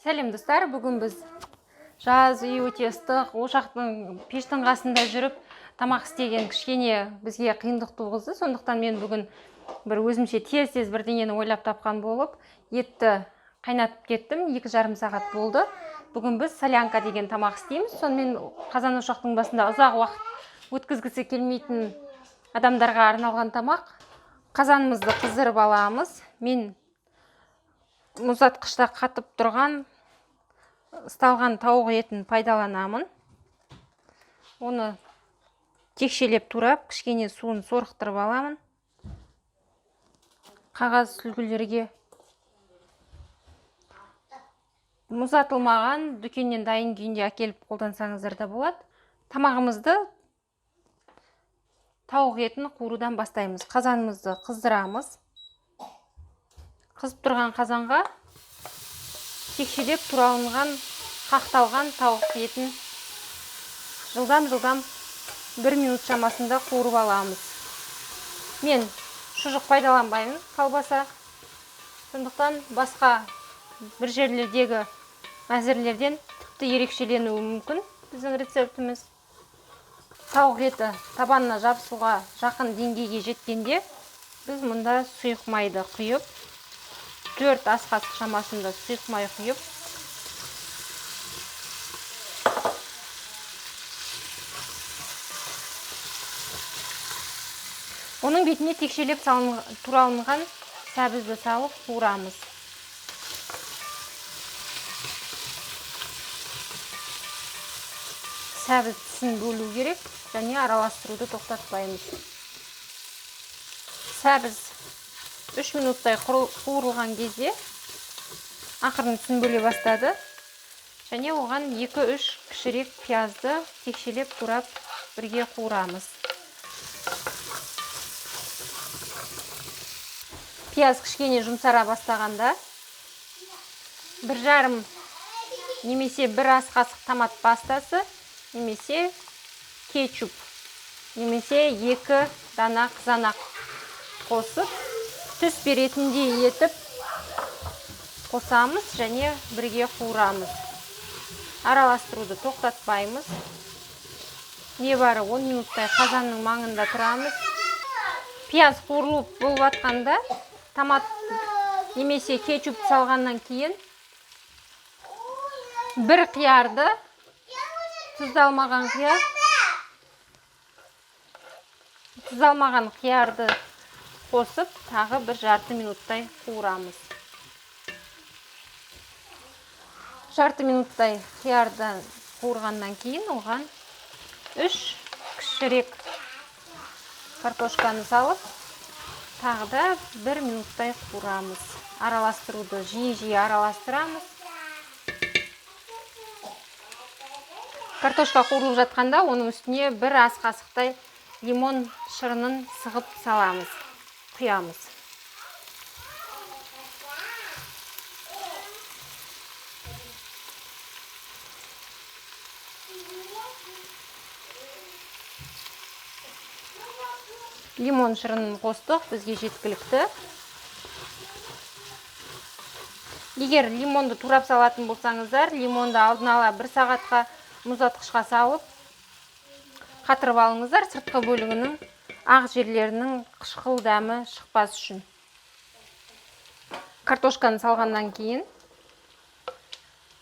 Сәлем достар, бүгін біз жаз үй өте ыстық, ошақтың пештің қасында жүріп тамақ істеген кішкене бізге қиындық туғызды. Сондықтан мен бүгін бір өзімше тез бірдеңені ойлап тапқан болып, етті қайнатып кеттім. 2,5 сағат болды. Бүгін біз солянка деген тамақ істейміз. Сонымен қазан ошақтың басында ұзақ уақыт өткізгісі келмейтін адамдарға арналған тамақ. Қазанымызды қыздырып аламыз. Мен мұздатқышта қатып тұрған ысталған тауық етін пайдаланамын. Оны текшелеп турап, кішкене суын сорықтырып аламын. Қағаз сүлгілерге мұздатылмаған дүкеннен дайын күйінде әкеліп қолдансаңыздар да болады. Тамағымызды тауық етін қуырудан бастаймыз. Қазанымызды қыздырамыз. Қызып тұрған қазанға текшелеп туралынған, қақталған тауық етін жылдам 1 минут шамасында қуырып аламыз. Мен шұжық пайдаланбаймын, колбаса. Сондықтан басқа бір жерлердегі әзірлерден тіпті ерекшеленуі мүмкін біздің рецептіміз. Тауық еті табанына жабысуға жақын деңгейге жеткенде біз мұнда сұйық майды құйып, 4 ас қасық шамасында сұйық май құйып, оның бетіне текшелеп туралынған сәбізді салып қуырамыз. Сәбіз тісін бөлу керек және араластыруды тоқтатпаймыз. Сәбіз 3 минуттай қуырылған кезде ақырын тісін бөле бастады. Және оған 2-3 кішірек пиязды текшелеп турап бірге қуырамыз. Пияз кішкене жұмсара бастағанда 1,5 немесе 1 ас қасық томат пастасы, немесе кетчуп, немесе 2 дана қызанақ қосып, түс беретіндей етіп қосамыз және бірге қуырамыз. Араластыруды тоқтатпаймыз. Небары 10 минуттай қазанның маңында тұрамыз. Пияз қуырылып болып жатқанда томат немесе кетчуп салғаннан кейін бір қиярды, тұздалмаған қиярды қосып, тағы 1,5 минуттай қуырамыз. 1,5 минуттай қиярдан қуырғаннан кейін оған 3 кішірек картошканы салып, тағы да 1 минуттай қуырамыз. Араластыруды жиі араластырамыз. Картошка қуырылып жатқанда оның үстіне 1 ас қасықтай лимон шырынын сығып саламыз, құямыз. Лимон шырынын қостық, бізге жеткілікті. Егер лимонды турап салатын болсаңыздар, лимонды алдын ала 1 сағатқа мұздатқышқа салып, қатырып алыңыздар, сыртқы бөлігінің ақ жерлерінің қышқыл дәмі шықпас үшін. Картошканы салғаннан кейін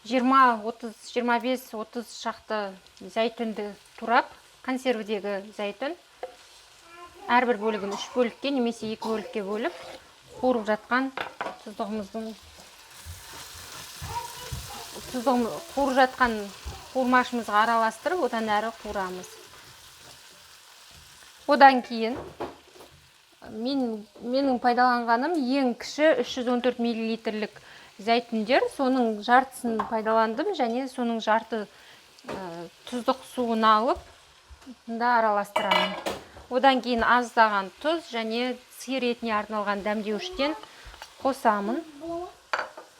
20-25-30 шақты зәйтүнді турап, консервідегі зәйтүн, әрбір бөлігін 3 бөлікке немесе 2 бөлікке бөліп, қуырып жатқан қуырып жатқан қуырмашымызға араластырып, одан әрі қуырамыз. Одан кейін менің пайдаланғаным ең кіші 314 мл зәйтүндер, соның жартысын пайдаландым және соның жарты тұздық суын алып, да араластырамын. Одан кейін аздаған тұз және сиыр етіне арналған дәмдеуіштен қосамын.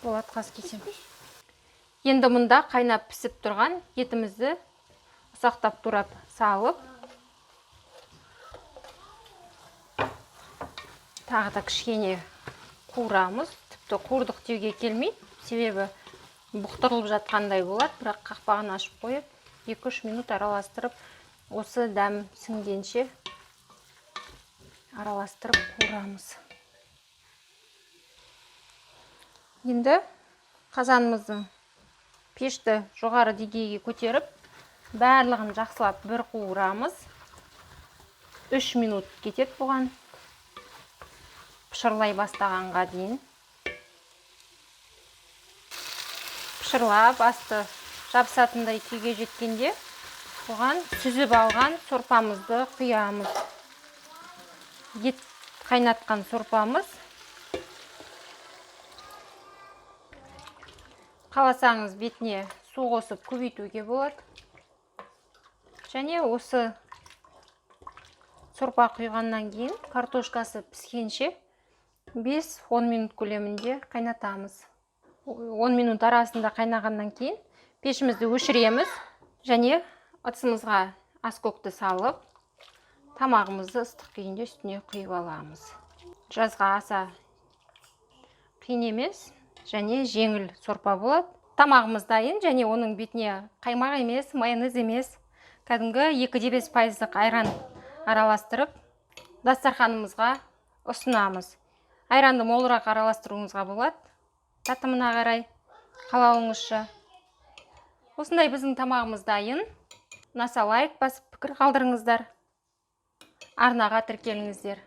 Болады, қас кесем. Енді мұнда қайнап пісіп тұрған етімізді ұсақтап турап салып, тағы да кішкене қуырамыз. Тіпті қуырдық деуге келмейді, себебі бұқтырылып жатқандай болады, бірақ қақпағын ашып қойып 2-3 минут араластырып, осы дәм сіңгенше араластырып қуырамыз. Енді қазанымыздың пешті жоғары деңгейге көтеріп, барлығын жақсылап бір қуырамыз. 3 минут кетеді бұған. Пышырлай бастағанға дейін. Пышырлап, асты жабысатындай күйге жеткенде, бұған сүзіп алған сорпамызды құямыз. Ет қайнатқан сорпамыз. Қаласаңыз бетіне су қосып көбейтуге болады. Және осы сорпа құйғаннан кейін картошкасы піскенше 5-10 минут көлемінде қайнатамыз. 10 минут арасында қайнағаннан кейін пешімізді өшіреміз және ыдысымызға аскөкті салып, тамағымызды ыстық күйінде үстіне құйып аламыз. Жазға аса қиын емес және жеңіл сорпа болады. Тамағымыз дайын және оның бетіне қаймақ емес, майонез емес, кәдімгі 2,5% айран араластырып, дастарханымызға ұсынамыз. Айранды молырақ араластыруыңызға болады. Татымына қарай қалауыңызша. Осындай біздің тамағымыз дайын. Ұнаса лайк басып пікір қалдырыңыздар. Арнаға тіркеліңіздер.